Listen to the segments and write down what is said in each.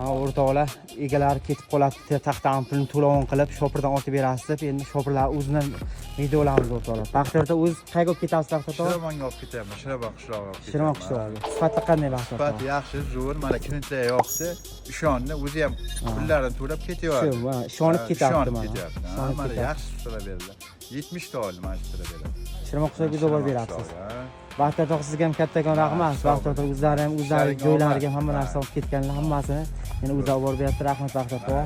O'rtoqlar, egalari ketib qoladi, taxta ampulni to'lovon qilib, shopirdan otib berasiz deb, endi shopirlar o'zidan videolarimiz o'rtoqlar. Baxtiyorda o'z qayga olib ketasiz Baxtiyor? Shiramonga olib ketyapman, Shirabon qishlog'iga olib ketyapman. Shirabon qishlog'iga. Sifati qanday Baxtiyor? Sifati yaxshi, zo'r, mana kinitlar yoqdi. Ishonni o'zi ham pullarini to'lab ketyapti. Shu, ishonib ketyapti mana. Mana yaxshi sutlar beriladi. 70 ta oldim mana sutlar beradi. Shirabon qishlog'iga olib berasiz. Baxtiyor aka sizga ham kattakon rahmat. Baxtiyor aka o'zlari joylariga hamma narsa olib ketganlar hammasini yana o'zi olib beryapti. Rahmat Baxtiyor aka.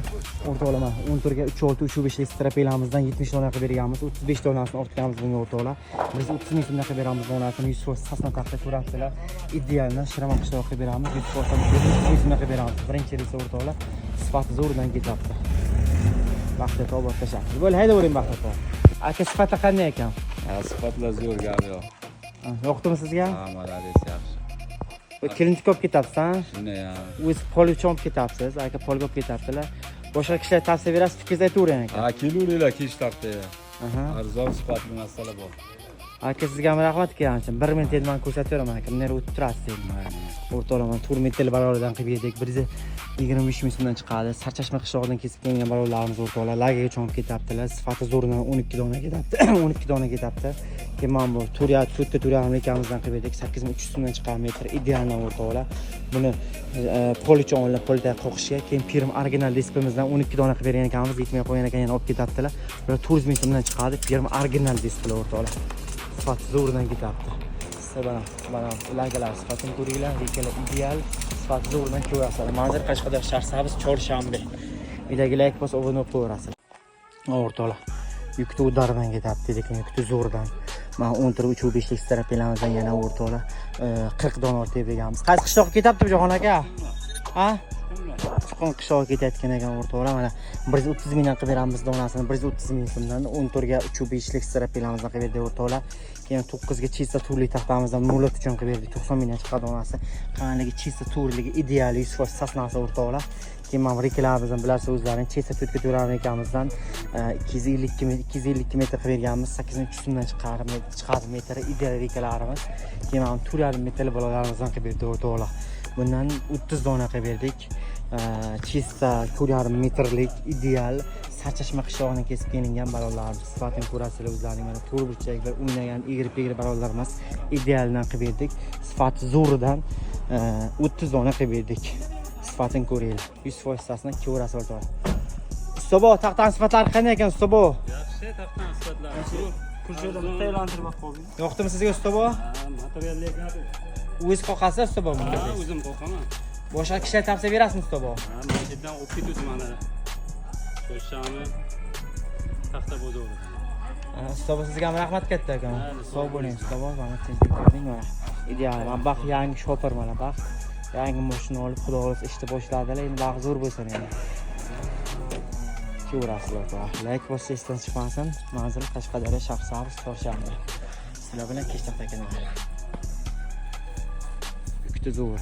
O'rtoqlar, 10 turga 3.6 3.5 strapelamizdan 70 dona qilib berganmiz. 35 donasini ortganmiz bunga o'rtoqlar. Biz 30 ming so'mdan qilib beramiz donasini. 100% sasna taqda ko'rasizlar. Idealni Shirabon qishlog'iga qilib beramiz. 100% ming so'mdan qilib beramiz. Birinchi reysi o'rtoqlar. Sifati zo'rdan ketyapti. Baxtiyor aka obod tashakkur. Bo'l, haydavering Baxtiyor aka. Aka sifati qanday ekan? Sifatlar zo'r gap yo'q. Yoqdimi sizga? Ha, malades yaxshi. Klinik olib ketyapsiz, ha? Shuni ya. O'z polga olib ketyapsiz, aka polga olib ketyaptilar. Boshqa kishilar tavsiya berasiz, fikringizni aytavering aka. Ha, kelavringlar kech taqda. Aha. Arzon sifatli masala bor. Aka sizga ham rahmat kelgancha. 1 minut endi men ko'rsataveraman aka. Bunday o'tib turasiz endi. O'rtoqlar, 4 metr barolardan qilib yedik. 125 ming so'mdan chiqadi. Sarchashma qishlog'idan kesib kelgan barolarimiz o'rtoqlar lagaga cho'mib ketyaptilar. Sifati zo'ridan 12 dona ketyapti. 12 dona ketyapti. Keyin mana bu to'rtta ekamizdan qilib yedik. 8300 so'mdan chiqqan metr idealdan o'rtoqlar. Buni polichonlar polda qo'qishga, keyin Pirm original displeyimizdan 12 dona qilib bergan ekamiz, yetmay qo'ygan ekan, yana olib ketyaptilar. Bular 400 ming so'mdan chiqadi. Pirm original displey o'rtoqlar. Sifati zo'ridan ketyapti. Mana lagalar sifatini ko'ringlar, rekalar ideal, sifati zo'ridan ko'rasizlar. Manzil Qashqadaryo Shahrsabz, Chorshanbe. Videoga like bosib, obuna bo'lib qo'yasiz. O'rtoqlar, yukni udardan ketyapti, lekin yukni zo'ridan. Mana 10 tur 3.5 lik strapelamizdan yana o'rtoqlar 40 dona olib berganmiz. Qaysi qishloqqa ketyapti Bujoxon aka? Ha? Chiqon qishloqqa ketayotgan ekan o'rtoqlar. Mana 130 mingdan qilib beramiz donasini. 130 ming so'mdan 10 turga 3.5 lik strapelamizdan qilib berdik o'rtoqlar. Keyin 9 ga chista turli taxtamizdan mulat uchun qilib berdik. 90 mingdan chiqqan donasi. Qalinligi chista turligi ideal 100% sasnasi o'rtoqlar. Keyin mana rekalarimizni bilarsiz o'zlaring chesta tutga to'ragan ekamizdan 252 metr qilib berganmiz. 8300 so'mdan chiqadi metr ideal rekalarimiz. Keyin mana 4,5 metr bolalarimizdan qilib berdik o'rtoqlar. Bundan 30 dona qilib berdik. Chista 4,5 metrlik ideal sarchashma qishlog'idan kesib kelingan balonlarimiz. Sifatini ko'rasizlar o'zlaring. Mana to'rt burchaklar o'ynagan egri-pegri balonlarimiz idealdan qilib berdik. Sifati zo'ridan 30 dona qilib berdik. Sifatini ko'ringlar. 100% sasna ko'rasiz o'rtoqlar. Ustobo, taqdan sifatlari qanday ekan ustobo? Yaxshi, taqdan sifatlari. Kurjoda tayyorlantirib qo'ying. Yoqdimi sizga ustobo? Ha, materiallar yo'q. O'z qoqasiz ustobo buni? Ha, o'zim qoqaman. Boshqa kishilar tavsiya berasizmi ustobo? Ha, men yerdan olib ketdim mana. Qo'shami taxta bozori. Ustobo sizga ham rahmat katta ekan. Sog' bo'ling ustobo, mana tinchlik ko'rding mana. Ideal, mana baxt yangi shopir mana baxt. Yangi mashina olib xudo xohlasa ishni boshladilar, endi baxt zo'r bo'lsin endi. Ko'rasizlar o'rtoqlar. Like bosib esdan chiqmasin. Manzil Qashqadaryo Shahrsabz, Chorshanbe. Sizlar bilan kech taqda ekan. Yukti zo'r.